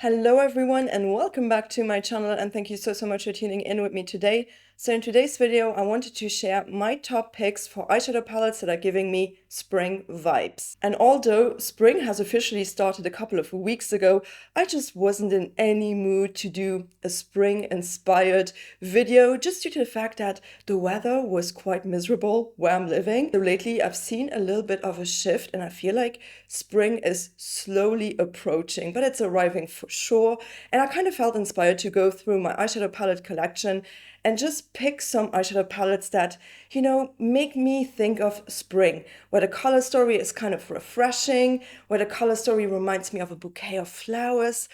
Hello everyone and welcome back to my channel, and thank you so much for tuning in with me today. So in today's video I wanted to share my top picks for eyeshadow palettes that are giving me spring vibes. And although spring has officially started a couple of weeks ago, I just wasn't in any mood to do a spring inspired video just due to the fact that the weather was quite miserable where I'm living. So lately I've seen a little bit of a shift and I feel like spring is slowly approaching, but it's arriving for sure. And I kind of felt inspired to go through my eyeshadow palette collection and just pick some eyeshadow palettes that, make me think of spring, where the color story is kind of refreshing, where the color story reminds me of a bouquet of flowers,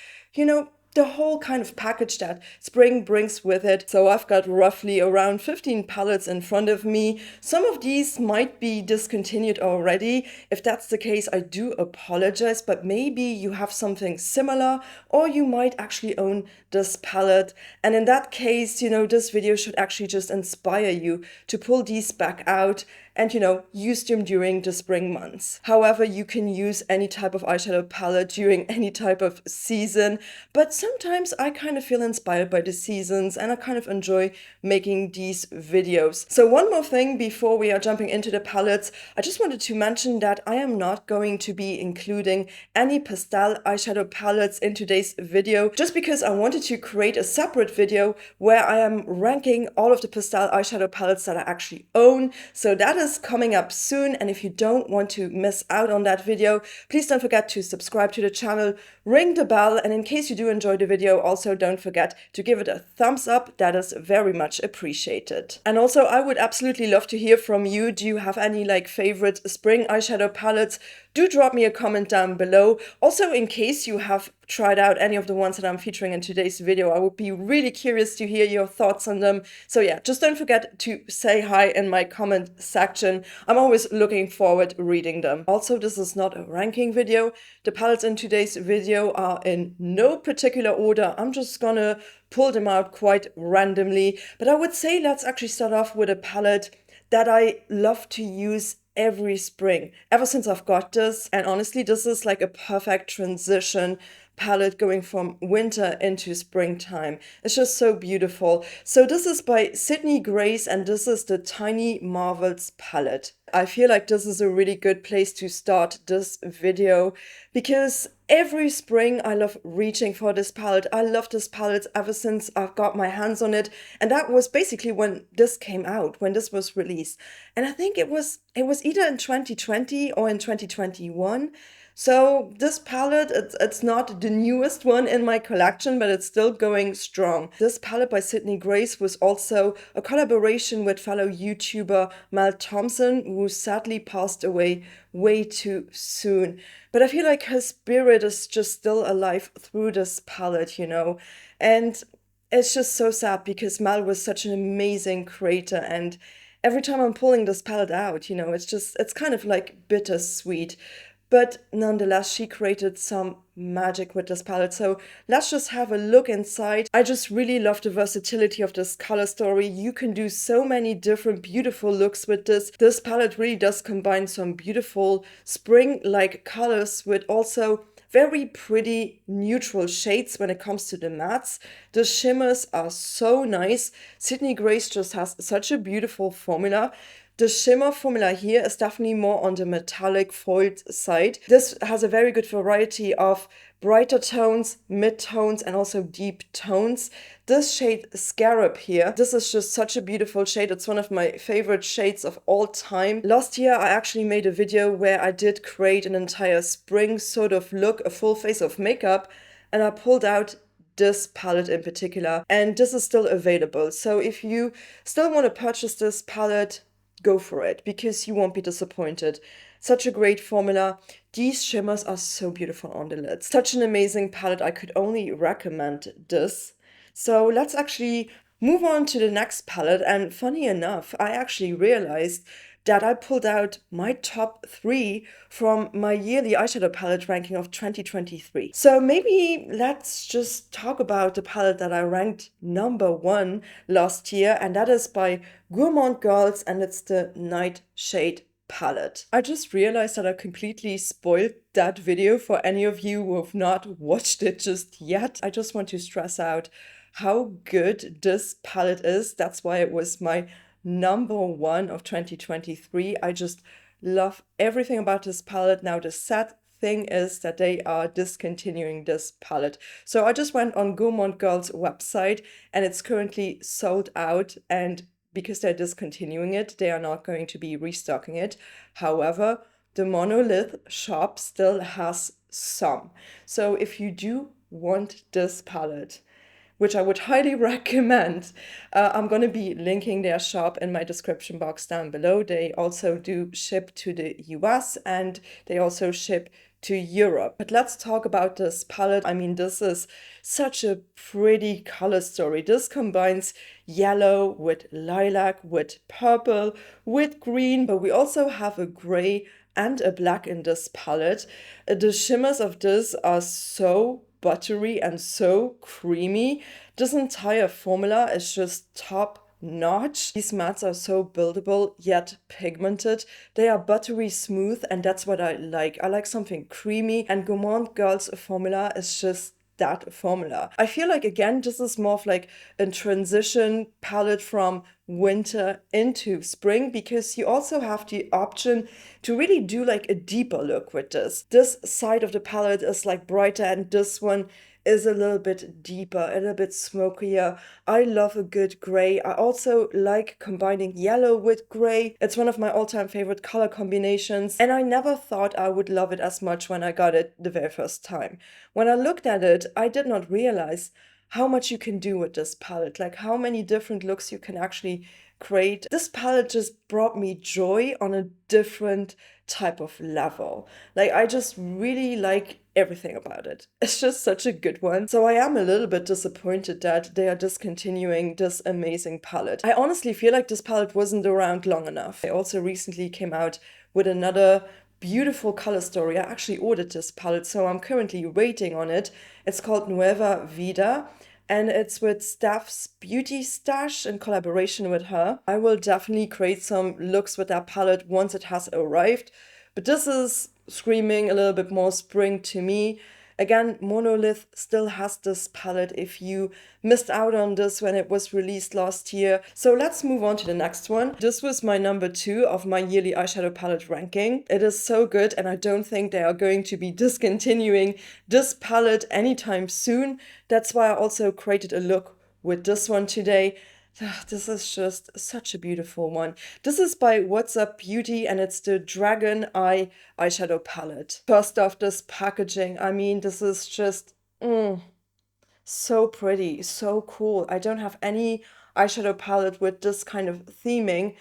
the whole kind of package that spring brings with it. So I've got roughly around 15 palettes in front of me. Some of these might be discontinued already. If that's the case, I do apologize, but maybe you have something similar or you might actually own this palette. And in that case, this video should actually just inspire you to pull these back out and use them during the spring months. However, you can use any type of eyeshadow palette during any type of season, but sometimes I kind of feel inspired by the seasons and I kind of enjoy making these videos. So one more thing before we are jumping into the palettes, I just wanted to mention that I am not going to be including any pastel eyeshadow palettes in today's video, just because I wanted to create a separate video where I am ranking all of the pastel eyeshadow palettes that I actually own. So that is coming up soon, and if you don't want to miss out on that video, please don't forget to subscribe to the channel, ring the bell, and in case you do enjoy the video, also don't forget to give it a thumbs up. That is very much appreciated. And also I would absolutely love to hear from you. Do you have any favorite spring eyeshadow palettes? Do drop me a comment down below. Also, in case you have tried out any of the ones that I'm featuring in today's video, I would be really curious to hear your thoughts on them. So yeah, just don't forget to say hi in my comment section. I'm always looking forward reading them. Also, this is not a ranking video. The palettes in today's video are in no particular order. I'm just gonna pull them out quite randomly. But I would say let's actually start off with a palette that I love to use every spring, ever since I've got this. And honestly, this is like a perfect transition palette going from winter into springtime. It's just so beautiful. So this is by Sydney Grace and this is the Tiny Marvels palette. I feel like this is a really good place to start this video because every spring I love reaching for this palette. I love this palette ever since I've got my hands on it, and that was basically when this came out, when this was released. And I think it was either in 2020 or in 2021. So this palette, it's not the newest one in my collection, but it's still going strong. This palette by Sydney Grace was also a collaboration with fellow YouTuber Mel Thompson, who sadly passed away way too soon. But I feel like her spirit is just still alive through this palette, And it's just so sad because Mel was such an amazing creator, and every time I'm pulling this palette out, it's kind of like bittersweet. But nonetheless, she created some magic with this palette. So let's just have a look inside. I just really love the versatility of this color story. You can do so many different beautiful looks with this. This palette really does combine some beautiful spring-like colors with also very pretty neutral shades when it comes to the mattes. The shimmers are so nice. Sydney Grace just has such a beautiful formula. The shimmer formula here is definitely more on the metallic foiled side. This has a very good variety of brighter tones, mid-tones, and also deep tones. This shade Scarab here, this is just such a beautiful shade. It's one of my favorite shades of all time. Last year, I actually made a video where I did create an entire spring sort of look, a full face of makeup, and I pulled out this palette in particular, and this is still available. So if you still want to purchase this palette, go for it because you won't be disappointed. Such a great formula. These shimmers are so beautiful on the lids. Such an amazing palette. I could only recommend this. So let's actually move on to the next palette. And funny enough, I actually realized that I pulled out my top 3 from my yearly eyeshadow palette ranking of 2023. So maybe let's just talk about the palette that I ranked number 1 last year, and that is by Gourmand Girls, and it's the Nightshade palette. I just realized that I completely spoiled that video for any of you who have not watched it just yet. I just want to stress out how good this palette is. That's why it was my #1 of 2023. I just love everything about this palette. Now the sad thing is that they are discontinuing this palette. So I just went on Gourmand Girl's website and it's currently sold out, and because they're discontinuing it, they are not going to be restocking it. However, the Monolith shop still has some. So if you do want this palette, which I would highly recommend, I'm going to be linking their shop in my description box down below. They also do ship to the US and they also ship to Europe. But let's talk about this palette. I mean, this is such a pretty color story. This combines yellow with lilac, with purple, with green, but we also have a gray and a black in this palette. The shimmers of this are so buttery and so creamy. This entire formula is just top notch. These mattes are so buildable yet pigmented. They are buttery smooth, and that's what I like. I like something creamy, and Gourmand Girl's formula is just that formula. I feel like, again, this is more of like a transition palette from winter into spring, because you also have the option to really do like a deeper look with this. This side of the palette is like brighter and this one is a little bit deeper, a little bit smokier. I love a good gray. I also like combining yellow with gray. It's one of my all-time favorite color combinations, and I never thought I would love it as much when I got it the very first time. When I looked at it, I did not realize how much you can do with this palette, like how many different looks you can actually create. This palette just brought me joy on a different type of level. Like, I just really like everything about it. It's just such a good one. So I am a little bit disappointed that they are discontinuing this amazing palette. I honestly feel like this palette wasn't around long enough. They also recently came out with another beautiful color story. I actually ordered this palette, so I'm currently waiting on it. It's called Nueva Vida, and it's with Steph's Beauty Stash in collaboration with her. I will definitely create some looks with that palette once it has arrived, but this is screaming a little bit more spring to me. Again, Monolith still has this palette if you missed out on this when it was released last year. So let's move on to the next one. This was my #2 of my yearly eyeshadow palette ranking. It is so good, and I don't think they are going to be discontinuing this palette anytime soon. That's why I also created a look with this one today. This is just such a beautiful one. This is by What's Up Beauty, and it's the Dragon Eye eyeshadow palette. First off, this packaging, I mean, this is just so pretty, so cool. I don't have any eyeshadow palette with this kind of theming,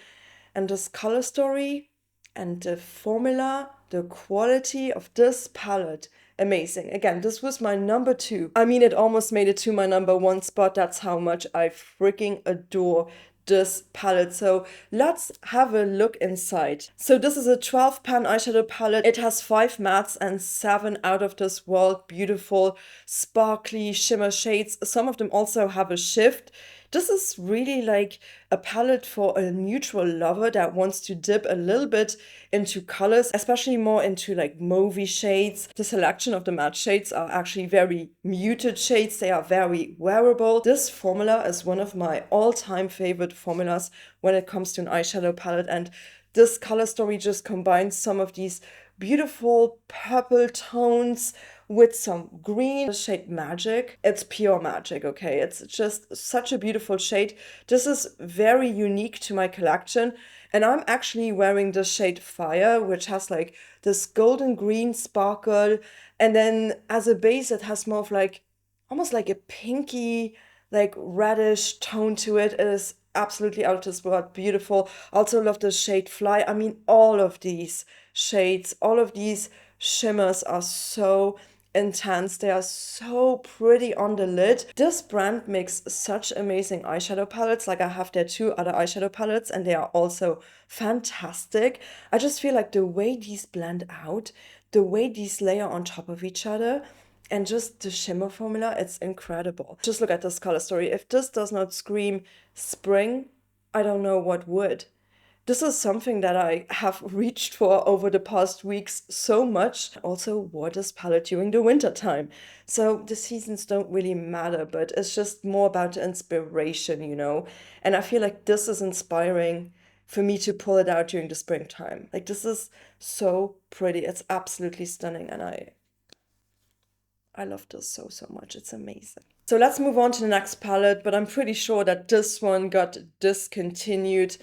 and this color story and the formula, the quality of this palette, amazing. Again, this was my #2. I mean, it almost made it to my #1 spot. That's how much I freaking adore this palette. So let's have a look inside. So this is a 12 pan eyeshadow palette. It has 5 mattes and 7 out of this world beautiful sparkly shimmer shades. Some of them also have a shift. This is really like a palette for a neutral lover that wants to dip a little bit into colors, especially more into like mauvey shades. The selection of the matte shades are actually very muted shades. They are very wearable. This formula is one of my all-time favorite formulas when it comes to an eyeshadow palette, and this color story just combines some of these beautiful purple tones with some green. The shade Magic, it's pure magic, okay? It's just such a beautiful shade. This is very unique to my collection, and I'm actually wearing the shade Fire, which has like this golden green sparkle, and then as a base it has more of like almost like a pinky, like reddish tone to it. It is absolutely out of this world beautiful. Also love the shade Fly. I mean, all of these shades, all of these shimmers are so intense. They are so pretty on the lid. This brand makes such amazing eyeshadow palettes. Like, I have their 2 other eyeshadow palettes and they are also fantastic. I just feel like the way these blend out, the way these layer on top of each other, and just the shimmer formula, it's incredible. Just look at this color story. If this does not scream spring, I don't know what would. This is something that I have reached for over the past weeks so much. Also wore this palette during the winter time. So the seasons don't really matter, but it's just more about the inspiration, you know? And I feel like this is inspiring for me to pull it out during the springtime. Like this is so pretty. It's absolutely stunning, and I love this so, so much. It's amazing. So let's move on to the next palette, but I'm pretty sure that this one got discontinued.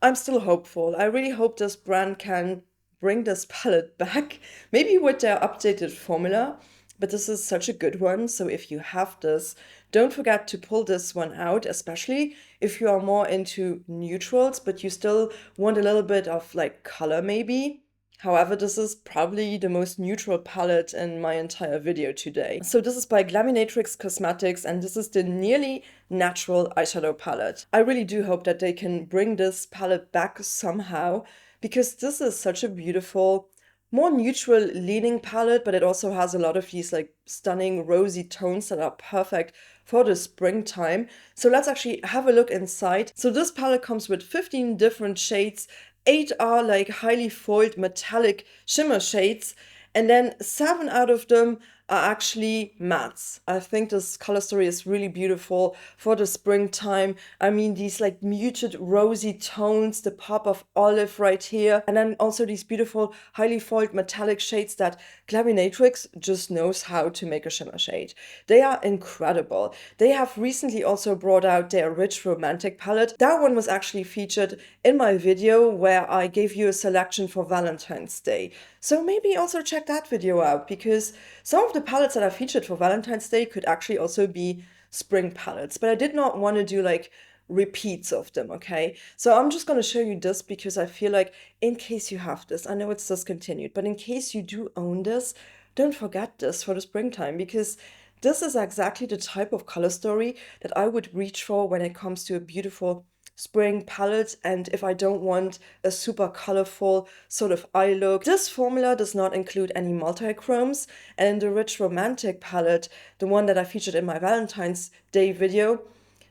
I'm still hopeful. I really hope this brand can bring this palette back, maybe with their updated formula, but this is such a good one. So if you have this, don't forget to pull this one out, especially if you are more into neutrals, but you still want a little bit of like color maybe. However, this is probably the most neutral palette in my entire video today. So this is by GLAMINATRIX Cosmetics, and this is the Nearly Natural eyeshadow palette. I really do hope that they can bring this palette back somehow, because this is such a beautiful, more neutral leaning palette, but it also has a lot of these like stunning rosy tones that are perfect for the springtime. So let's actually have a look inside. So this palette comes with 15 different shades. 8 are like highly foiled metallic shimmer shades, and then 7 out of them are actually mattes. I think this color story is really beautiful for the springtime. I mean, these like muted rosy tones, the pop of olive right here, and then also these beautiful highly foiled metallic shades that GLAMINATRIX just knows how to make a shimmer shade. They are incredible. They have recently also brought out their Rich Romantic palette. That one was actually featured in my video where I gave you a selection for Valentine's Day. So maybe also check that video out, because some of the palettes that I featured for Valentine's Day could actually also be spring palettes, but I did not want to do like repeats of them, okay? So I'm just going to show you this because I feel like in case you have this, I know it's discontinued, but in case you do own this, don't forget this for the springtime, because this is exactly the type of color story that I would reach for when it comes to a beautiful spring palette, and if I don't want a super colorful sort of eye look. This formula does not include any multi-chromes, and in the Rich Romantic palette, the one that I featured in my Valentine's Day video,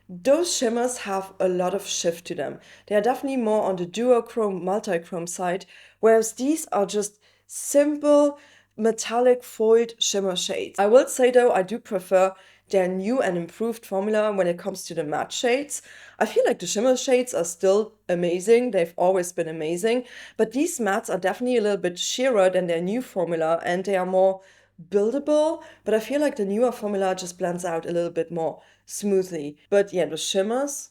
those shimmers have a lot of shift to them. They are definitely more on the duochrome, multi-chrome side, whereas these are just simple metallic foiled shimmer shades. I will say though, I do prefer their new and improved formula when it comes to the matte shades. I feel like the shimmer shades are still amazing. They've always been amazing, but these mattes are definitely a little bit sheerer than their new formula, and they are more buildable, but I feel like the newer formula just blends out a little bit more smoothly. But yeah, the shimmers,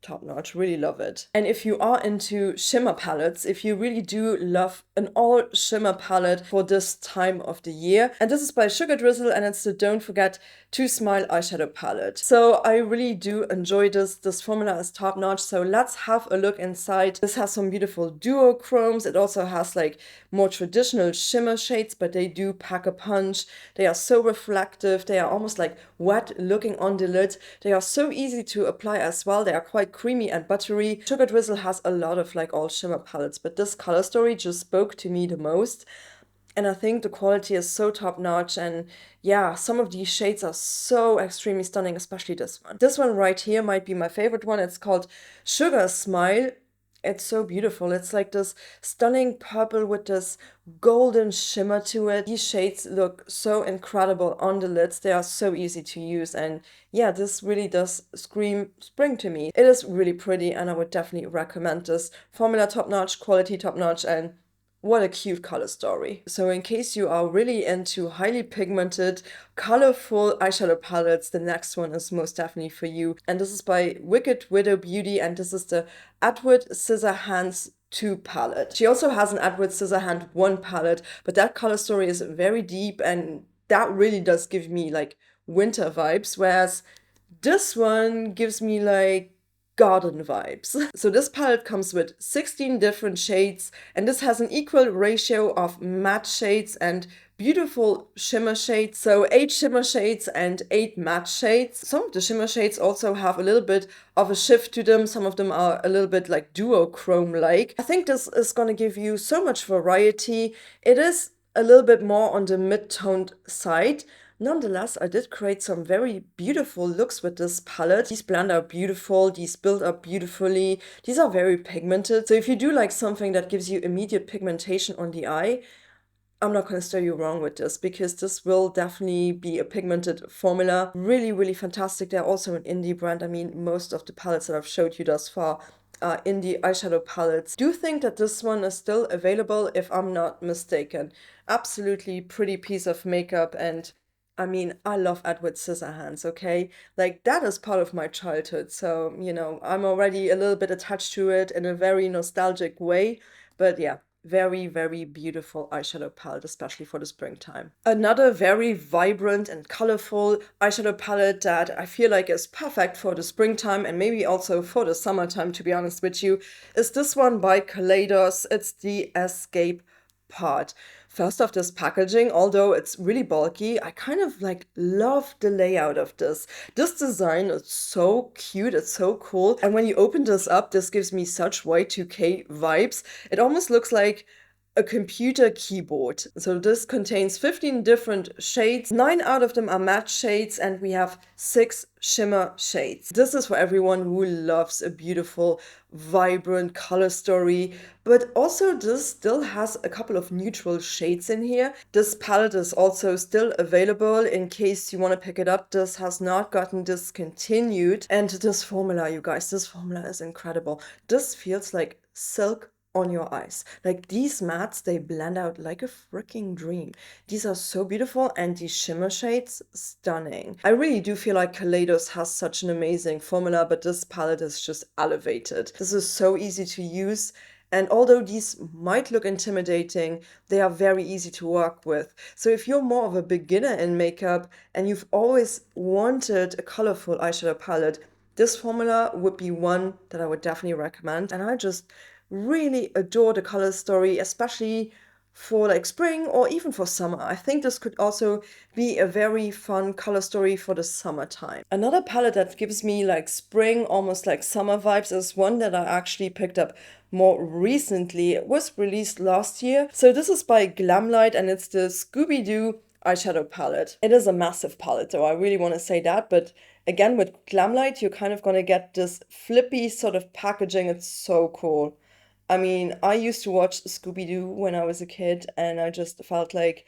top notch, really love it. And if you are into shimmer palettes, if you really do love an all shimmer palette for this time of the year, and this is by Sugar Drizzle, and it's the Don't Forget to Smile eyeshadow palette. So I really do enjoy this. This formula is top notch. So let's have a look inside. This has some beautiful duochromes. It also has like more traditional shimmer shades, but they do pack a punch. They are so reflective. They are almost like wet looking on the lid. They are so easy to apply as well. They are quite creamy and buttery. Sugar Drizzle has a lot of like all shimmer palettes, but this color story just spoke to me the most. And I think the quality is so top notch, and yeah, some of these shades are so extremely stunning, especially this one. This one right here might be my favorite one. It's called Sugar Smile. It's so beautiful. It's like this stunning purple with this golden shimmer to it. These shades look so incredible on the lids. They are so easy to use, and yeah, this really does scream spring to me. It is really pretty, and I would definitely recommend this. Formula top notch, quality top notch, and what a cute color story. So in case you are really into highly pigmented, colorful eyeshadow palettes, the next one is most definitely for you. And this is by Wicked Widow Beauty, and this is the Edward Scissorhands 2 palette. She also has an Edward Scissorhand 1 palette, but that color story is very deep, and that really does give me like winter vibes, whereas this one gives me like garden vibes. So this palette comes with 16 different shades, and this has an equal ratio of matte shades and beautiful shimmer shades. So 8 shimmer shades and 8 matte shades. Some of the shimmer shades also have a little bit of a shift to them. Some of them are a little bit like duochrome-like. I think this is going to give you so much variety. It is a little bit more on the mid-toned side, Nonetheless, I did create some very beautiful looks with this palette. These blend out beautiful, these build up beautifully. These are very pigmented. So if you do like something that gives you immediate pigmentation on the eye, I'm not going to steer you wrong with this, because this will definitely be a pigmented formula. Really, really fantastic. They're also an indie brand. I mean, most of the palettes that I've showed you thus far are indie eyeshadow palettes. Do think that this one is still available, if I'm not mistaken. Absolutely pretty piece of makeup, and I mean, I love Edward Scissorhands, okay? Like, that is part of my childhood, so, you know, I'm already a little bit attached to it in a very nostalgic way. But yeah, very, very beautiful eyeshadow palette, especially for the springtime. Another very vibrant and colorful eyeshadow palette that I feel like is perfect for the springtime and maybe also for the summertime, to be honest with you, is this one by Kaleidos. It's the Escape Pod. First off, this packaging, although it's really bulky, I kind of like love the layout of this. This design is so cute, it's so cool. And when you open this up, this gives me such Y2K vibes. It almost looks like a computer keyboard. So this contains 15 different shades. 9 out of them are matte shades, and we have 6 shimmer shades. This is for everyone who loves a beautiful, vibrant color story, but also this still has a couple of neutral shades in here. This palette is also still available in case you want to pick it up. This has not gotten discontinued. And this formula, you guys, this formula is incredible. This feels like silk on your eyes. Like, these mattes, they blend out like a freaking dream. These are so beautiful, and these shimmer shades, stunning. I really do feel like Kaleidos has such an amazing formula, but this palette is just elevated. This is so easy to use. And although these might look intimidating, they are very easy to work with. So if you're more of a beginner in makeup and you've always wanted a colorful eyeshadow palette, this formula would be one that I would definitely recommend. And I just really adore the color story, especially for like spring or even for summer. I think this could also be a very fun color story for the summertime. Another palette that gives me like spring, almost like summer vibes, is one that I actually picked up more recently. It was released last year. So this is by Glamlight, and it's the Scooby-Doo eyeshadow palette. It is a massive palette, though, I really want to say that, but again, with Glamlight, you're kind of going to get this flippy sort of packaging. It's so cool. I mean, I used to watch Scooby-Doo when I was a kid, and I just felt like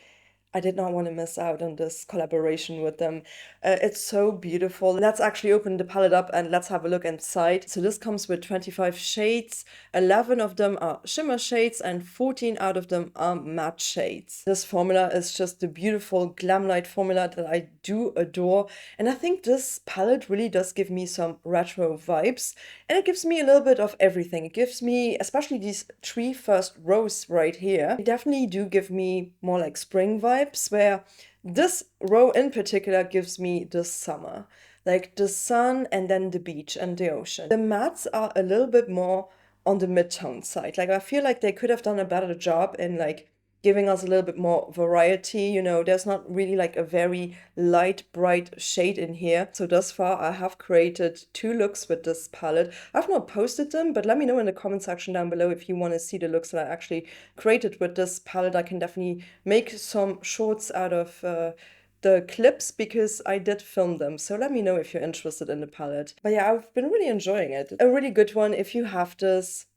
I did not want to miss out on this collaboration with them. It's so beautiful. Let's actually open the palette up and let's have a look inside. So this comes with 25 shades. 11 of them are shimmer shades and 14 out of them are matte shades. This formula is just a beautiful Glamlight formula that I do adore. And I think this palette really does give me some retro vibes. And it gives me a little bit of everything. It gives me, especially these 3 first rows right here, they definitely do give me more like spring vibes, where this row in particular gives me the summer, like the sun and then the beach and the ocean. The mattes are a little bit more on the mid-tone side. Like, I feel like they could have done a better job in like giving us a little bit more variety. You know, there's not really like a very light, bright shade in here. So thus far, I have created 2 looks with this palette. I've not posted them, but let me know in the comment section down below if you want to see the looks that I actually created with this palette. I can definitely make some shorts out of the clips, because I did film them. So let me know if you're interested in the palette. But yeah, I've been really enjoying it. A really good one. If you have this,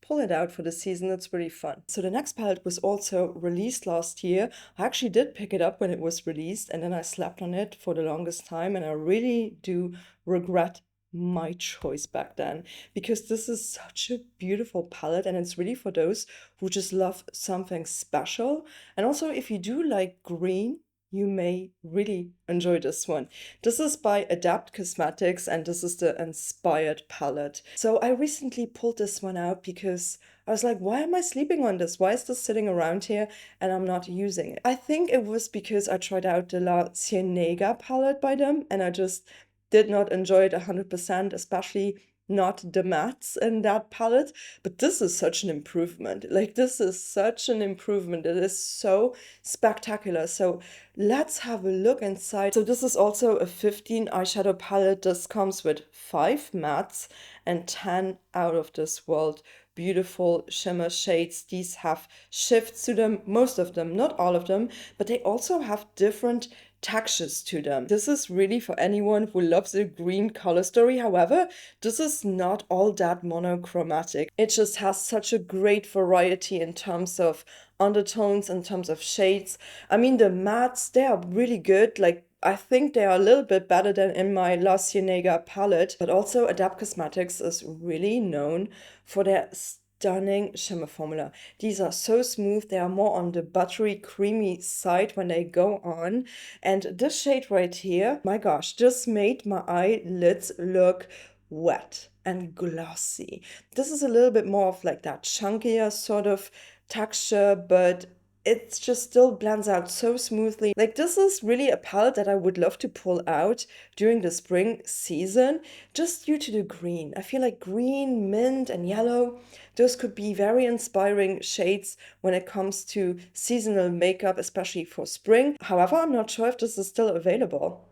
pull it out for the season. It's really fun. So the next palette was also released last year. I actually did pick it up when it was released, and then I slept on it for the longest time, and I really do regret my choice back then, because this is such a beautiful palette, and it's really for those who just love something special. And also, if you do like green, you may really enjoy this one. This is by Adept Cosmetics, and this is the Inspired palette. So I recently pulled this one out because I was like, why am I sleeping on this? Why is this sitting around here and I'm not using it? I think it was because I tried out the La Cienega palette by them, and I just did not enjoy it 100%, especially not the mattes in that palette. But this is such an improvement. Like, this is such an improvement. It is so spectacular. So let's have a look inside. So this is also a 15 eyeshadow palette. This comes with 5 mattes and 10 out of this world beautiful shimmer shades. These have shifts to them, most of them, not all of them, but they also have different textures to them. This is really for anyone who loves a green color story. However, this is not all that monochromatic. It just has such a great variety in terms of undertones, in terms of shades. I mean, the mattes, they are really good. Like, I think they are a little bit better than in my La Cienega palette, but also Adept Cosmetics is really known for their stunning shimmer formula. These are so smooth. They are more on the buttery, creamy side when they go on. And this shade right here, my gosh, just made my eyelids look wet and glossy. This is a little bit more of like that chunkier sort of texture, but it just still blends out so smoothly. Like, this is really a palette that I would love to pull out during the spring season, just due to the green. I feel like green, mint, and yellow, those could be very inspiring shades when it comes to seasonal makeup, especially for spring. However, I'm not sure if this is still available.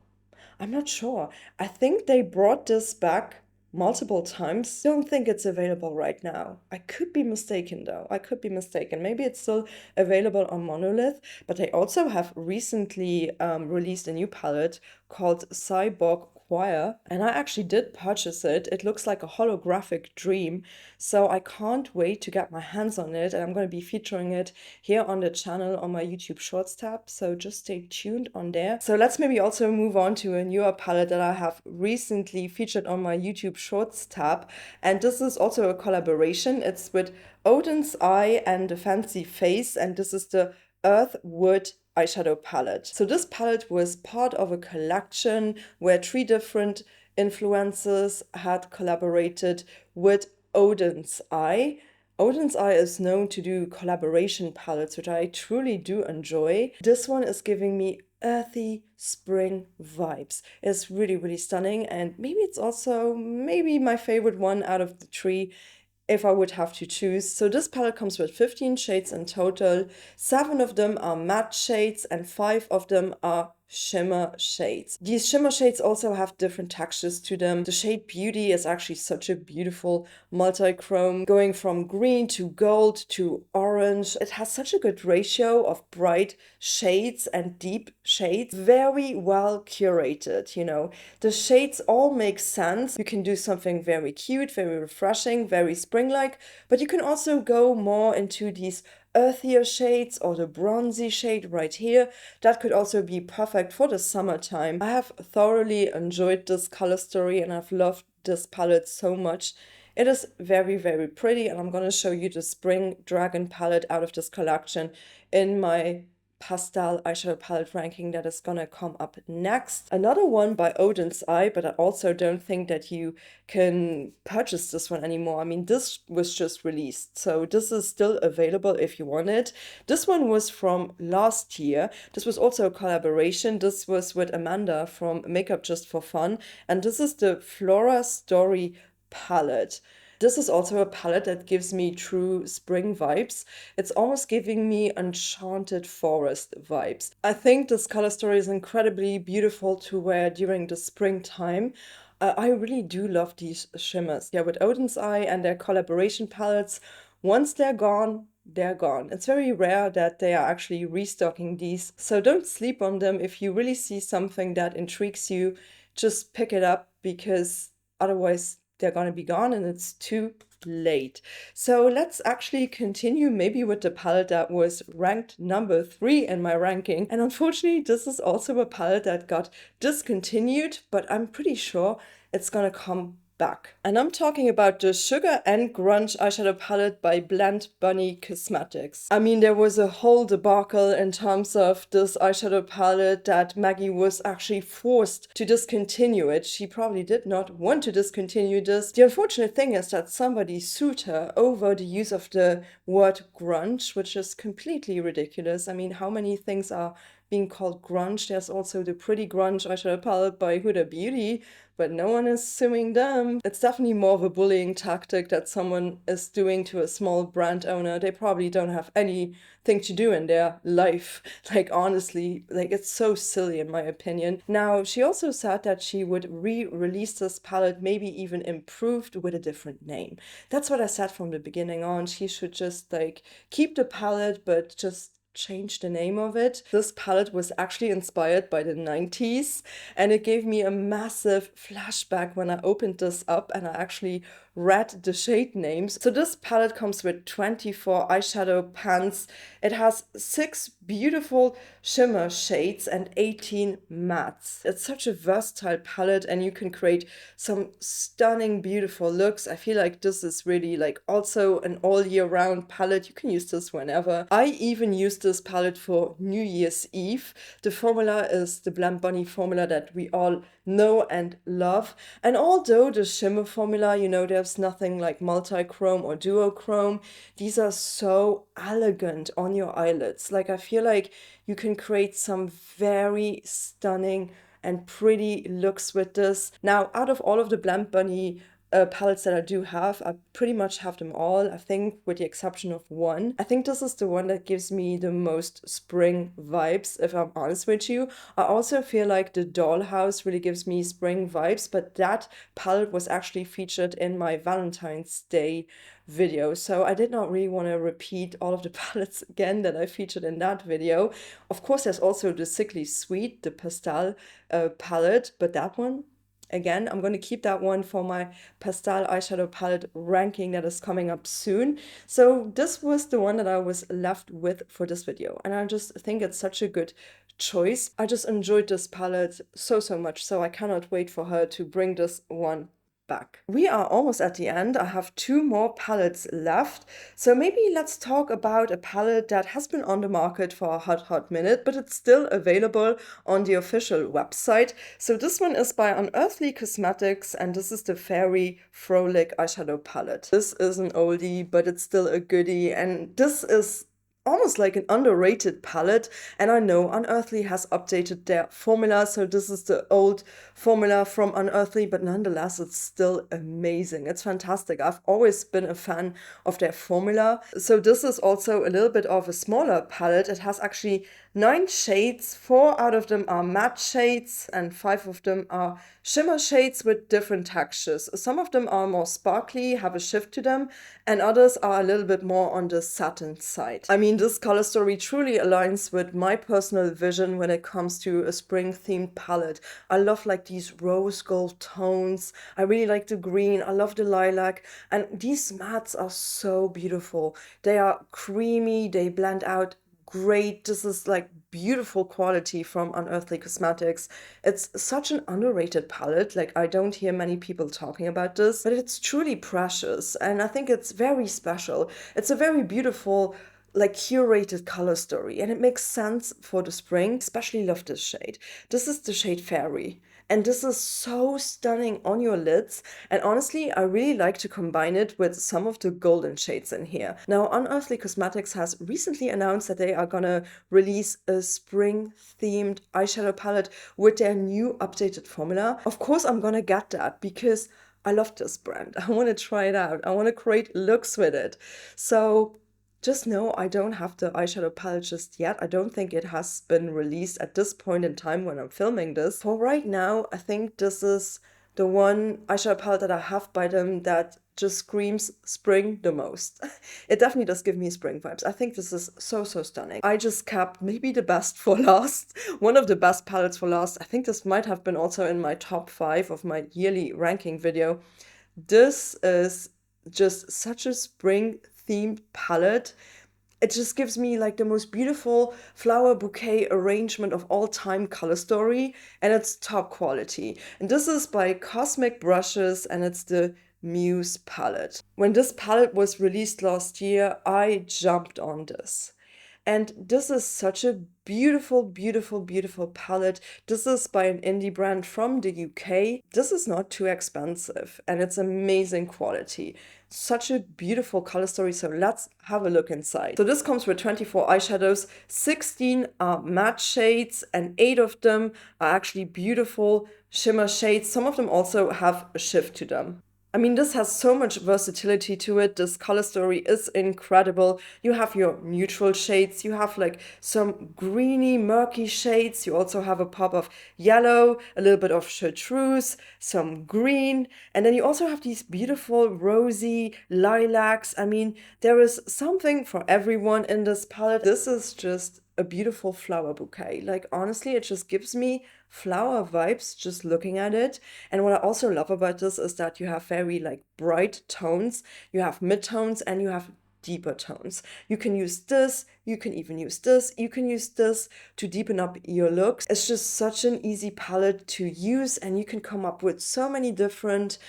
I'm not sure. I think they brought this back multiple times. Don't think it's available right now. I could be mistaken though. I could be mistaken. Maybe it's still available on Monolith, but they also have recently released a new palette called Cyborg Choir, and I actually did purchase it. It looks like a holographic dream, so I can't wait to get my hands on it, and I'm going to be featuring it here on the channel on my YouTube Shorts tab, so just stay tuned on there. So let's maybe also move on to a newer palette that I have recently featured on my YouTube Shorts tab, and this is also a collaboration. It's with Odin's Eye and the Fancy Face, and this is the Earthwood eyeshadow palette. So this palette was part of a collection where 3 different influencers had collaborated with Odin's Eye. Odin's Eye is known to do collaboration palettes, which I truly do enjoy. This one is giving me earthy spring vibes. It's really, really stunning, and maybe it's also maybe my favorite one out of the 3 if I would have to choose. So this palette comes with 15 shades in total. 7 of them are matte shades and 5 of them are shimmer shades. These shimmer shades also have different textures to them. The shade Beauty is actually such a beautiful multi-chrome, going from green to gold to orange. It has such a good ratio of bright shades and deep shades. Very well curated, you know. The shades all make sense. You can do something very cute, very refreshing, very spring-like, but you can also go more into these earthier shades or the bronzy shade right here. That could also be perfect for the summertime. I have thoroughly enjoyed this color story and I've loved this palette so much. It is very, very pretty, and I'm going to show you the Spring Dragon palette out of this collection in my pastel eyeshadow palette ranking that is gonna come up next. Another one by Odin's Eye, but I also don't think that you can purchase this one anymore. I mean, this was just released, so this is still available if you want it. This one was from last year. This was also a collaboration. This was with Amanda from Makeup Just for Fun, and this is the Flora Story palette. This is also a palette that gives me true spring vibes. It's almost giving me enchanted forest vibes. I think this color story is incredibly beautiful to wear during the springtime. I really do love these shimmers. Yeah, with Odin's Eye and their collaboration palettes, once they're gone, they're gone. It's very rare that they are actually restocking these, so don't sleep on them. If you really see something that intrigues you, just pick it up, because otherwise they're gonna be gone and it's too late. So let's actually continue maybe with the palette that was ranked number 3 in my ranking. And unfortunately, this is also a palette that got discontinued, but I'm pretty sure it's gonna come back. And I'm talking about the Sugar and Grunge eyeshadow palette by Blend Bunny Cosmetics. I mean, there was a whole debacle in terms of this eyeshadow palette that Maggie was actually forced to discontinue it. She probably did not want to discontinue this. The unfortunate thing is that somebody sued her over the use of the word grunge, which is completely ridiculous. I mean, how many things are being called grunge? There's also the Pretty Grunge eyeshadow palette by Huda Beauty, but no one is suing them. It's definitely more of a bullying tactic that someone is doing to a small brand owner. They probably don't have anything to do in their life. Like, honestly, like, it's so silly in my opinion. Now, she also said that she would re-release this palette, maybe even improved with a different name. That's what I said from the beginning on. She should just like keep the palette, but just change the name of it. This palette was actually inspired by the 90s, and it gave me a massive flashback when I opened this up and I actually read the shade names. So this palette comes with 24 eyeshadow pans. It has 6 beautiful shimmer shades and 18 mattes. It's such a versatile palette and you can create some stunning, beautiful looks. I feel like this is really like also an all year round palette. You can use this whenever. I even use this palette for New Year's Eve. The formula is the Blend Bunny formula that we all know and love. And although the shimmer formula, you know, there's nothing like multi-chrome or duochrome, these are so elegant on your eyelids. Like I feel like you can create some very stunning and pretty looks with this. Now, out of all of the Blend Bunny palettes that I do have, I pretty much have them all, I think, with the exception of one. I think this is the one that gives me the most spring vibes, if I'm honest with you. I also feel like the Dollhouse really gives me spring vibes, but that palette was actually featured in my Valentine's Day video, so I did not really want to repeat all of the palettes again that I featured in that video. Of course, there's also the Sickly Sweet, the pastel palette, but that one, again, I'm going to keep that one for my pastel eyeshadow palette ranking that is coming up soon. So this was the one that I was left with for this video, and I just think it's such a good choice. I just enjoyed this palette so much, so I cannot wait for her to bring this one back. We are almost at the end. I have 2 more palettes left. So maybe let's talk about a palette that has been on the market for a hot minute, but it's still available on the official website. So this one is by Unearthly Cosmetics, and this is the Fairy Frolic eyeshadow palette. This is an oldie, but it's still a goodie, and this is almost like an underrated palette, and I know Unearthly has updated their formula, so this is the old formula from Unearthly, but nonetheless it's still amazing. It's fantastic. I've always been a fan of their formula. So this is also a little bit of a smaller palette. It has actually 9 shades. 4 out of them are matte shades and 5 of them are shimmer shades with different textures. Some of them are more sparkly, have a shift to them, and others are a little bit more on the satin side. I mean, this color story truly aligns with my personal vision when it comes to a spring themed palette. I love like these rose gold tones. I really like the green. I love the lilac, and these mattes are so beautiful. They are creamy, they blend out great. This is like beautiful quality from Unearthly Cosmetics. It's such an underrated palette. Like, I don't hear many people talking about this, but it's truly precious, and I think it's very special. It's a very beautiful, like, curated color story, and it makes sense for the spring. Especially love this shade. This is the shade Fairy, and this is so stunning on your lids, and honestly, I really like to combine it with some of the golden shades in here. Now, Unearthly Cosmetics has recently announced that they are gonna release a spring-themed eyeshadow palette with their new updated formula. Of course, I'm gonna get that because I love this brand. I want to try it out. I want to create looks with it. So just know I don't have the eyeshadow palette just yet. I don't think it has been released at this point in time when I'm filming this. For right now, I think this is the one eyeshadow palette that I have by them that just screams spring the most. It definitely does give me spring vibes. I think this is so stunning. I just kept maybe the best for last. One of the best palettes for last. I think this might have been also in my top 5 of my yearly ranking video. This is just such a spring themed palette. It just gives me like the most beautiful flower bouquet arrangement of all time color story, and it's top quality. And this is by Cosmic Brushes, and it's the Muse palette. When this palette was released last year, I jumped on this. And this is such a beautiful palette. This is by an indie brand from the UK. This is not too expensive, and it's amazing quality. Such a beautiful color story, so let's have a look inside. So this comes with 24 eyeshadows, 16 are matte shades, and 8 of them are actually beautiful shimmer shades. Some of them also have a shift to them. I mean, this has so much versatility to it. This color story is incredible. You have your neutral shades, you have like some greeny, murky shades. You also have a pop of yellow, a little bit of chartreuse, some green, and then you also have these beautiful rosy lilacs. I mean, there is something for everyone in this palette. This is just a beautiful flower bouquet. Like, honestly, it just gives me flower vibes just looking at it. And what I also love about this is that you have very like bright tones, you have mid-tones, and you have deeper tones. You can use this, you can even use this, you can use this to deepen up your looks. It's just such an easy palette to use, and you can come up with so many different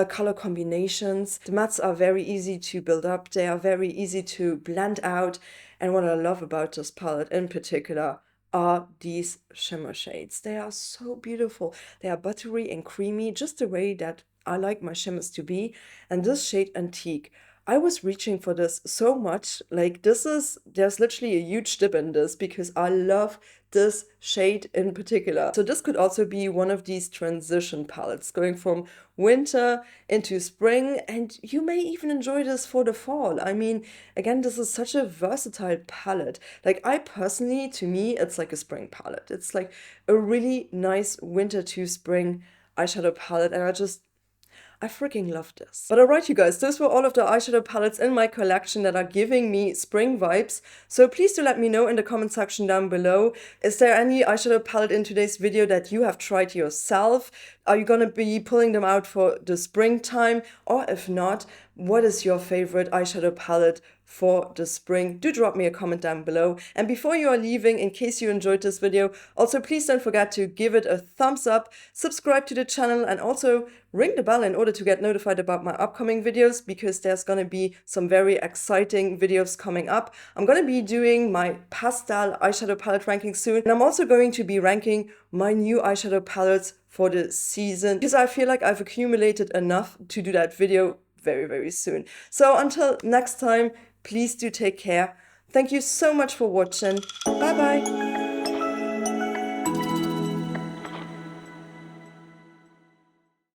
color combinations. The mattes are very easy to build up, they are very easy to blend out, and what I love about this palette in particular are these shimmer shades. They are so beautiful. They are buttery and creamy, just the way that I like my shimmers to be. And this shade Antique, I was reaching for this so much. Like, there's literally a huge dip in this because I love this shade in particular. So this could also be one of these transition palettes going from winter into spring, and you may even enjoy this for the fall. I mean, again, this is such a versatile palette. Like, I personally, to me, it's like a spring palette. It's like a really nice winter to spring eyeshadow palette, and I freaking love this. But alright, you guys, those were all of the eyeshadow palettes in my collection that are giving me spring vibes. So please do let me know in the comment section down below. Is there any eyeshadow palette in today's video that you have tried yourself? Are you gonna be pulling them out for the springtime? Or if not, what is your favorite eyeshadow palette for the spring? Do drop me a comment down below. And before you are leaving, in case you enjoyed this video, also please don't forget to give it a thumbs up, subscribe to the channel, and also ring the bell in order to get notified about my upcoming videos, because there's gonna be some very exciting videos coming up. I'm gonna be doing my pastel eyeshadow palette ranking soon, and I'm also going to be ranking my new eyeshadow palettes for the season, because I feel like I've accumulated enough to do that video very, very soon. So until next time, please do take care. Thank you so much for watching. Bye bye.